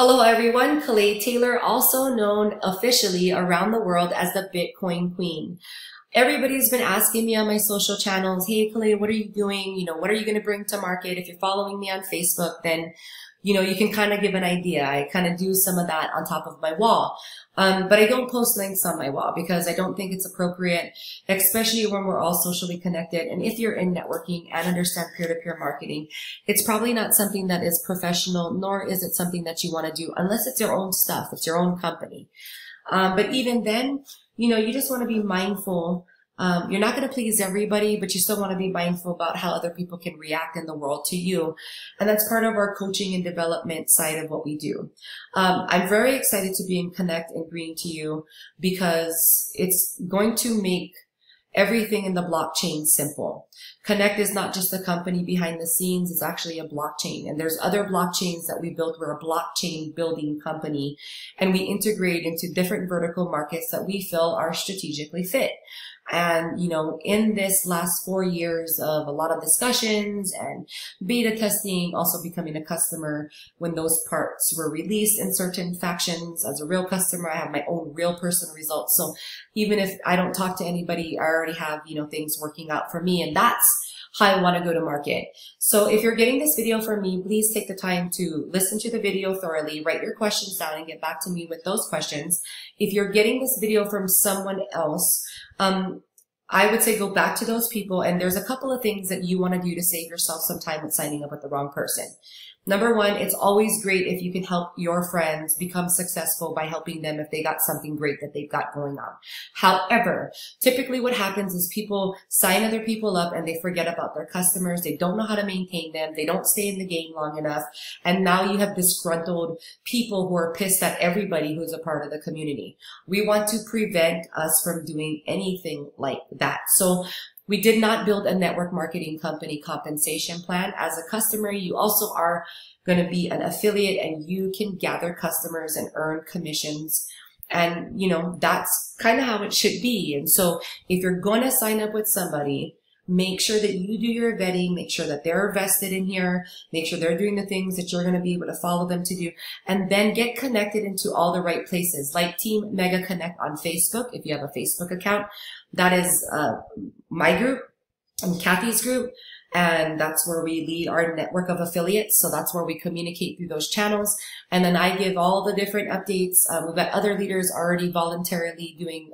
Hello everyone, Kelei Taylor, also known officially around the world as the Bitcoin Queen. Everybody's been asking me on my social channels, hey Kelei, what are you doing? What are you going to bring to market? If you're following me on Facebook, then, you can kind of give an idea. I kind of do some of that on top of my wall. But I don't post links on my wall because I don't think it's appropriate, especially when we're all socially connected. And if you're in networking and understand peer-to-peer marketing, it's probably not something that is professional, nor is it something that you want to do unless it's your own stuff, it's your own company. But even then, you just want to be mindful. You're not going to please everybody, but you still want to be mindful about how other people can react in the world to you. And that's part of our coaching and development side of what we do. I'm very excited to be in Connect and bring to you because it's going to make everything in the blockchain simple. Connect is not just the company behind the scenes, it's actually a blockchain. And there's other blockchains that we built. We're a blockchain building company, and we integrate into different vertical markets that we feel are strategically fit. And, in this last 4 years of a lot of discussions and beta testing, also becoming a customer when those parts were released in certain factions. As a real customer, I have my own real person results. So even if I don't talk to anybody, I already have, things working out for me. And that's how I want to go to market. So if you're getting this video from me, please take the time to listen to the video thoroughly, write your questions down and get back to me with those questions. If you're getting this video from someone else, I would say go back to those people, and there's a couple of things that you want to do to save yourself some time with signing up with the wrong person. Number one, it's always great if you can help your friends become successful by helping them if they got something great that they've got going on. However, typically what happens is people sign other people up and they forget about their customers. They don't know how to maintain them. They don't stay in the game long enough. And now you have disgruntled people who are pissed at everybody who's a part of the community. We want to prevent us from doing anything like that. So we did not build a network marketing company compensation plan. As a customer, you also are going to be an affiliate and you can gather customers and earn commissions. And, that's kind of how it should be. And so if you're going to sign up with somebody, make sure that you do your vetting, make sure that they're vested in here, make sure they're doing the things that you're going to be able to follow them to do, and then get connected into all the right places, like Team Mega Connect on Facebook. If you have a Facebook account, that is my group and Kathy's group, and that's where we lead our network of affiliates. So that's where we communicate through those channels. And then I give all the different updates. We've got other leaders already voluntarily doing,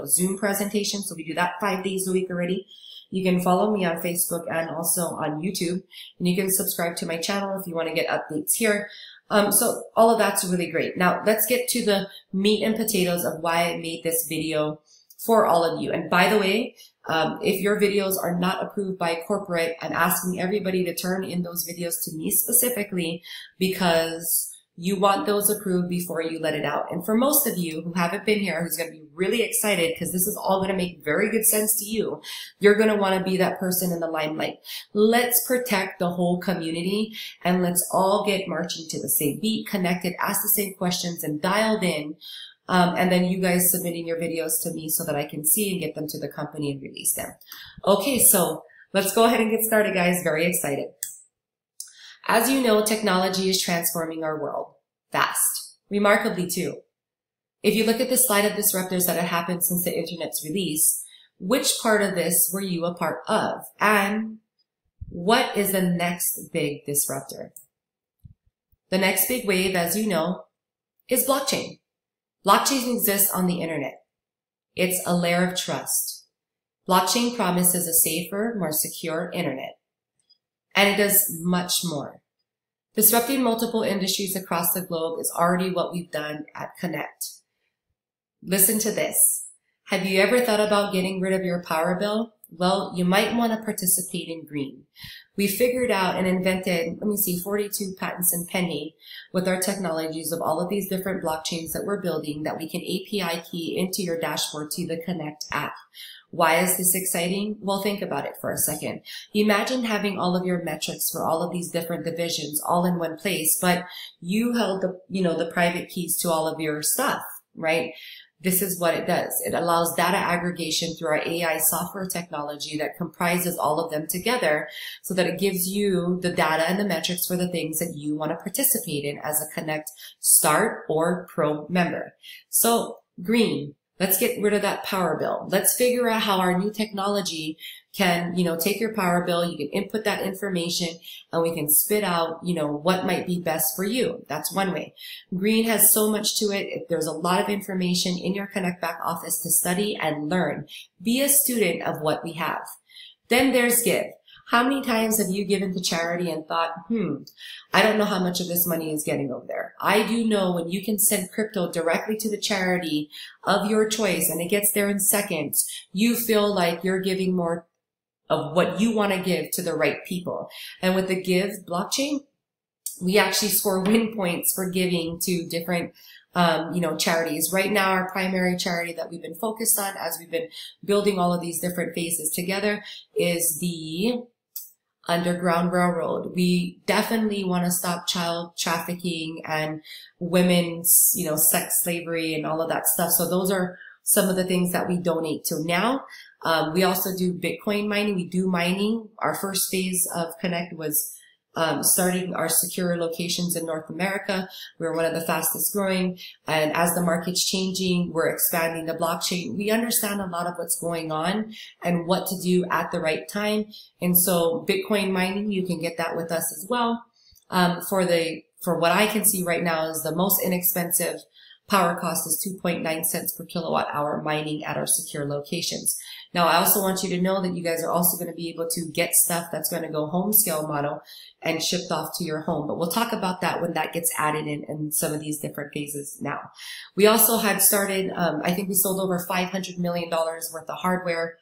Zoom presentations. So we do that 5 days a week already. You can follow me on Facebook and also on YouTube, and you can subscribe to my channel if you want to get updates here. So all of that's really great. Now let's get to the meat and potatoes of why I made this video for all of you. And by the way, if your videos are not approved by corporate, I'm asking everybody to turn in those videos to me specifically because you want those approved before you let it out. And for most of you who haven't been here, who's going to be really excited because this is all going to make very good sense to you, you're going to want to be that person in the limelight. Let's protect the whole community and let's all get marching to the same beat, connected, ask the same questions and dialed in. And then you guys submitting your videos to me so that I can see and get them to the company and release them. Okay, so let's go ahead and get started, guys. Very excited. As you know, technology is transforming our world fast, remarkably too. If you look at the slide of disruptors that have happened since the internet's release, which part of this were you a part of? And what is the next big disruptor? The next big wave, as you know, is blockchain. Blockchain exists on the internet. It's a layer of trust. Blockchain promises a safer, more secure internet. And it does much more. Disrupting multiple industries across the globe is already what we've done at Connect. Listen to this. Have you ever thought about getting rid of your power bill? Well, you might want to participate in green. We figured out and invented, 42 patents and pending with our technologies of all of these different blockchains that we're building that we can API key into your dashboard to the Connect app. Why is this exciting? Well, think about it for a second. Imagine having all of your metrics for all of these different divisions all in one place, but you held the private keys to all of your stuff, right? this is what it does. It allows data aggregation through our AI software technology that comprises all of them together so that it gives you the data and the metrics for the things that you want to participate in as a Connect Start or Pro member. So green, let's get rid of that power bill. Let's figure out how our new technology can, take your power bill, you can input that information, and we can spit out, what might be best for you. That's one way. Green has so much to it. There's a lot of information in your Connect back office to study and learn. Be a student of what we have. Then there's give. How many times have you given to charity and thought, I don't know how much of this money is getting over there. I do know when you can send crypto directly to the charity of your choice and it gets there in seconds, you feel like you're giving more of what you want to give to the right people. And with the Give blockchain, we actually score win points for giving to different, charities. Right now, our primary charity that we've been focused on as we've been building all of these different phases together is the Underground Railroad. We definitely want to stop child trafficking and women's, sex slavery and all of that stuff. So those are some of the things that we donate to now. We also do Bitcoin mining. We do mining. Our first phase of Connect was starting our secure locations in North America. We're one of the fastest growing. And as the market's changing, we're expanding the blockchain. We understand a lot of what's going on and what to do at the right time. And so Bitcoin mining, you can get that with us as well. For what I can see right now is the most inexpensive power cost is 2.9 cents per kilowatt hour mining at our secure locations. Now, I also want you to know that you guys are also going to be able to get stuff that's going to go home scale model and shipped off to your home. But we'll talk about that when that gets added in some of these different phases now. We also had started, I think we sold over $500 million worth of hardware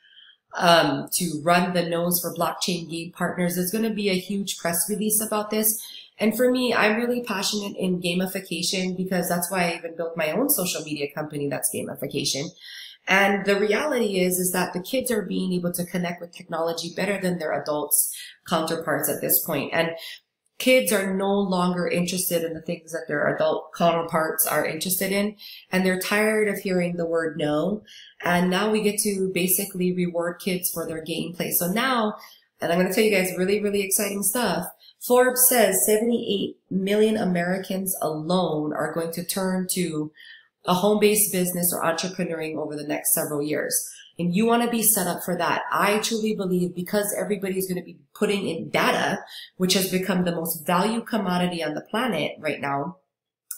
to run the nodes for blockchain game partners. There's going to be a huge press release about this. And for me, I'm really passionate in gamification because that's why I even built my own social media company that's gamification. And the reality is that the kids are being able to connect with technology better than their adults counterparts at this point. And kids are no longer interested in the things that their adult counterparts are interested in. And they're tired of hearing the word no. And now we get to basically reward kids for their gameplay. So now, and I'm going to tell you guys really, really exciting stuff. Forbes says 78 million Americans alone are going to turn to a home-based business or entrepreneuring over the next several years. And you want to be set up for that. I truly believe because everybody's going to be putting in data, which has become the most valued commodity on the planet right now,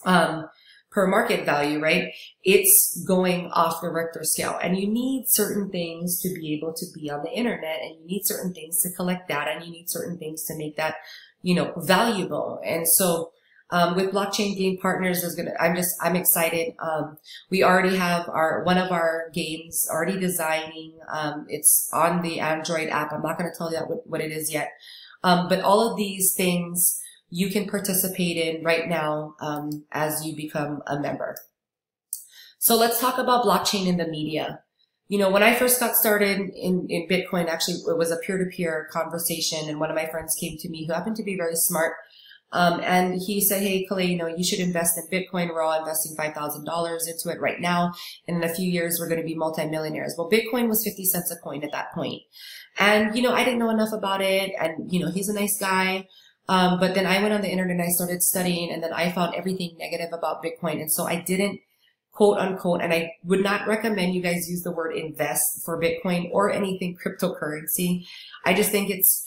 per market value, right? It's going off the Richter scale. And you need certain things to be able to be on the internet, and you need certain things to collect data, and you need certain things to make that, valuable. And so, with blockchain game partners I'm excited. We already have one of our games already designing. It's on the Android app. I'm not going to tell you what it is yet. But all of these things you can participate in right now, as you become a member. So let's talk about blockchain in the media. When I first got started in Bitcoin, actually it was a peer-to-peer conversation, and one of my friends came to me who happened to be very smart. And he said, hey, Kelei, you should invest in Bitcoin. We're all investing $5,000 into it right now. And in a few years, we're going to be multimillionaires. Well, Bitcoin was 50 cents a coin at that point. And, I didn't know enough about it. And, he's a nice guy. But then I went on the internet and I started studying, and then I found everything negative about Bitcoin. And so I didn't, quote unquote, and I would not recommend you guys use the word invest for Bitcoin or anything cryptocurrency. I just think it's,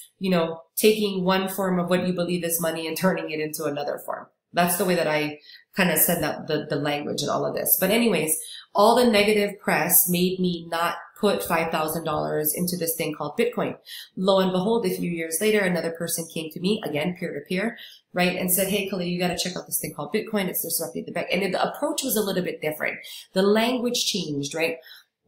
taking one form of what you believe is money and turning it into another form. That's the way that I kind of said that the language and all of this. But anyways, all the negative press made me not put $5,000 into this thing called Bitcoin. Lo and behold, a few years later, another person came to me, again, peer-to-peer, right, and said, hey, Kelei, you got to check out this thing called Bitcoin. It's disrupting the bank. And the approach was a little bit different. The language changed, right?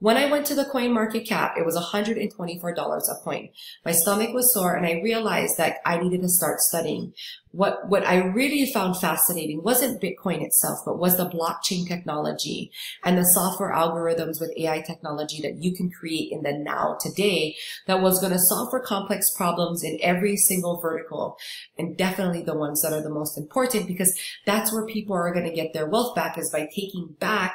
When I went to the coin market cap, it was $124 a coin. My stomach was sore, and I realized that I needed to start studying. what I really found fascinating wasn't Bitcoin itself, but was the blockchain technology and the software algorithms with AI technology that you can create in the now today that was going to solve for complex problems in every single vertical, and definitely the ones that are the most important, because that's where people are going to get their wealth back, is by taking back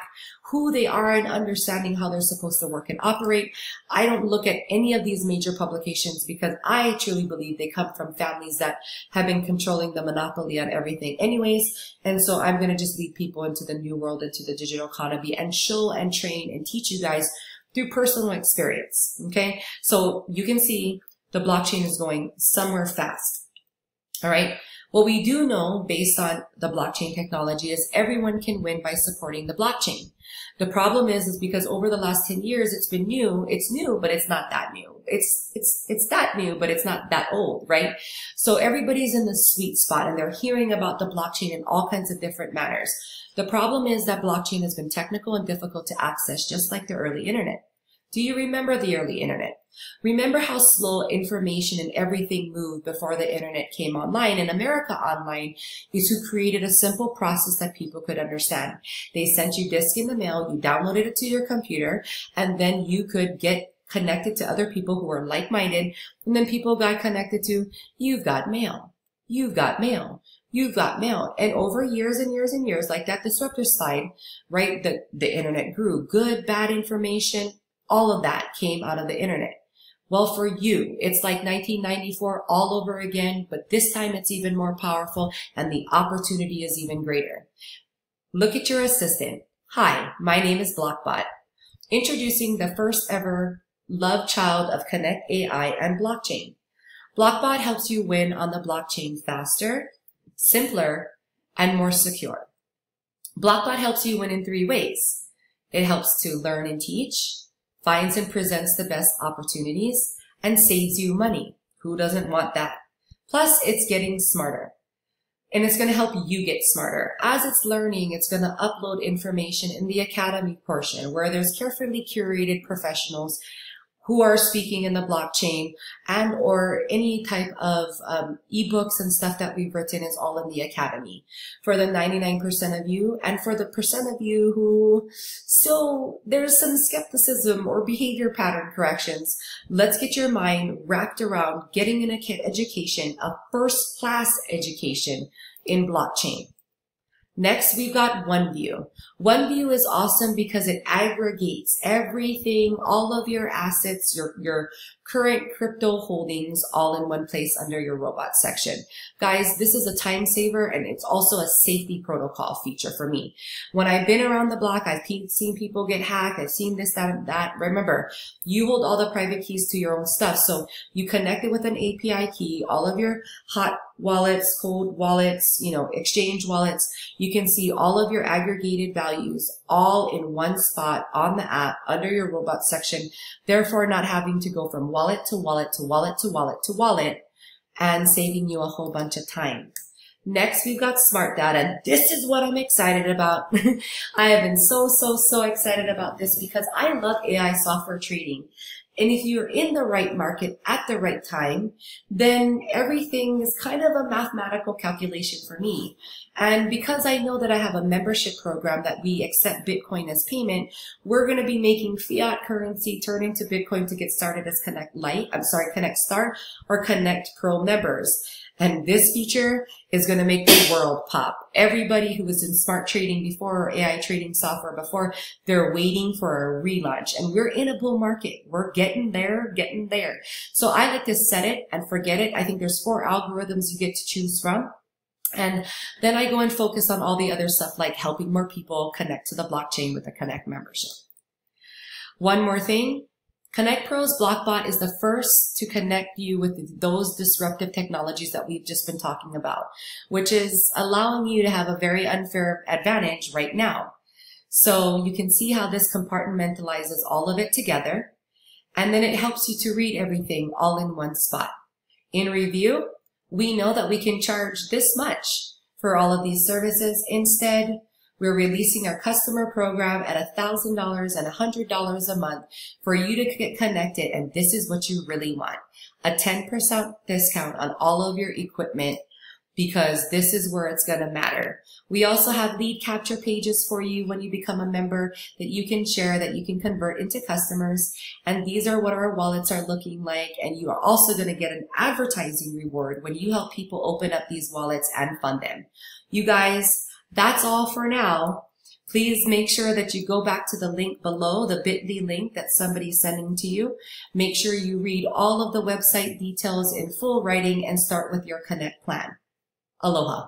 who they are and understanding how they're supposed to work and operate. I don't look at any of these major publications because I truly believe they come from families that have been controlling the monopoly on everything anyways. And so I'm going to just lead people into the new world, into the digital economy, and show and train and teach you guys through personal experience. Okay. So you can see the blockchain is going somewhere fast. All right. What we do know based on the blockchain technology is everyone can win by supporting the blockchain. The problem is because over the last 10 years, it's been new. It's new, but it's not that new. It's that new, but it's not that old, right? So everybody's in the sweet spot and they're hearing about the blockchain in all kinds of different manners. The problem is that blockchain has been technical and difficult to access, just like the early internet. Do you remember the early internet? Remember how slow information and everything moved before the internet came online? And America Online is who created a simple process that people could understand. They sent you disk in the mail, you downloaded it to your computer, and then you could get connected to other people who were like-minded, and then people got connected to, you've got mail, you've got mail, you've got mail. And over years and years and years, like that disruptor slide, right, the internet grew. Good, bad information, all of that came out of the internet. Well, for you, it's like 1994 all over again, but this time it's even more powerful and the opportunity is even greater. Look at your assistant. Hi, my name is Blockbot. Introducing the first ever love child of Connect AI and blockchain. Blockbot helps you win on the blockchain faster, simpler, and more secure. Blockbot helps you win in 3 ways. It helps to learn and teach, finds and presents the best opportunities, and saves you money. Who doesn't want that? Plus, it's getting smarter. And it's going to help you get smarter. As it's learning, it's going to upload information in the academy portion where there's carefully curated professionals who are speaking in the blockchain, and or any type of ebooks and stuff that we've written is all in the academy. For the 99% of you, and for the percent of you who still, there's some skepticism or behavior pattern corrections, let's get your mind wrapped around getting an education, a first-class education in blockchain. Next, we've got OneView. OneView is awesome because it aggregates everything, all of your assets, your current crypto holdings all in one place under your robot section. Guys, this is a time saver and it's also a safety protocol feature for me. When I've been around the block, I've seen people get hacked. I've seen this, that, and that. Remember, you hold all the private keys to your own stuff. So you connect it with an API key, all of your hot wallets, cold wallets, exchange wallets. You can see all of your aggregated values all in one spot on the app under your robot section, therefore not having to go from wallet to wallet to wallet to wallet to wallet and saving you a whole bunch of time. Next, we've got smart data. This is what I'm excited about. I have been so excited about this because I love AI software trading. And if you're in the right market at the right time, then everything is kind of a mathematical calculation for me. And because I know that I have a membership program that we accept Bitcoin as payment, we're going to be making fiat currency turn into Bitcoin to get started as Connect Start or Connect Pro members. And this feature is going to make the world pop. Everybody who was in smart trading before or AI trading software before, they're waiting for a relaunch. And we're in a bull market. We're getting there. So I like to set it and forget it. I think there's 4 algorithms you get to choose from. And then I go and focus on all the other stuff like helping more people connect to the blockchain with a Connect membership. One more thing. Connect Pro's Blockbot is the first to connect you with those disruptive technologies that we've just been talking about, which is allowing you to have a very unfair advantage right now. So you can see how this compartmentalizes all of it together, and then it helps you to read everything all in one spot. In review, we know that we can charge this much for all of these services. Instead, we're releasing our customer program at $1,000 and $100 a month for you to get connected. And this is what you really want. A 10% discount on all of your equipment because this is where it's going to matter. We also have lead capture pages for you when you become a member that you can share, that you can convert into customers. And these are what our wallets are looking like. And you are also going to get an advertising reward when you help people open up these wallets and fund them. You guys, that's all for now. Please make sure that you go back to the link below, the bit.ly link that somebody's sending to you. Make sure you read all of the website details in full writing and start with your Connect plan. Aloha.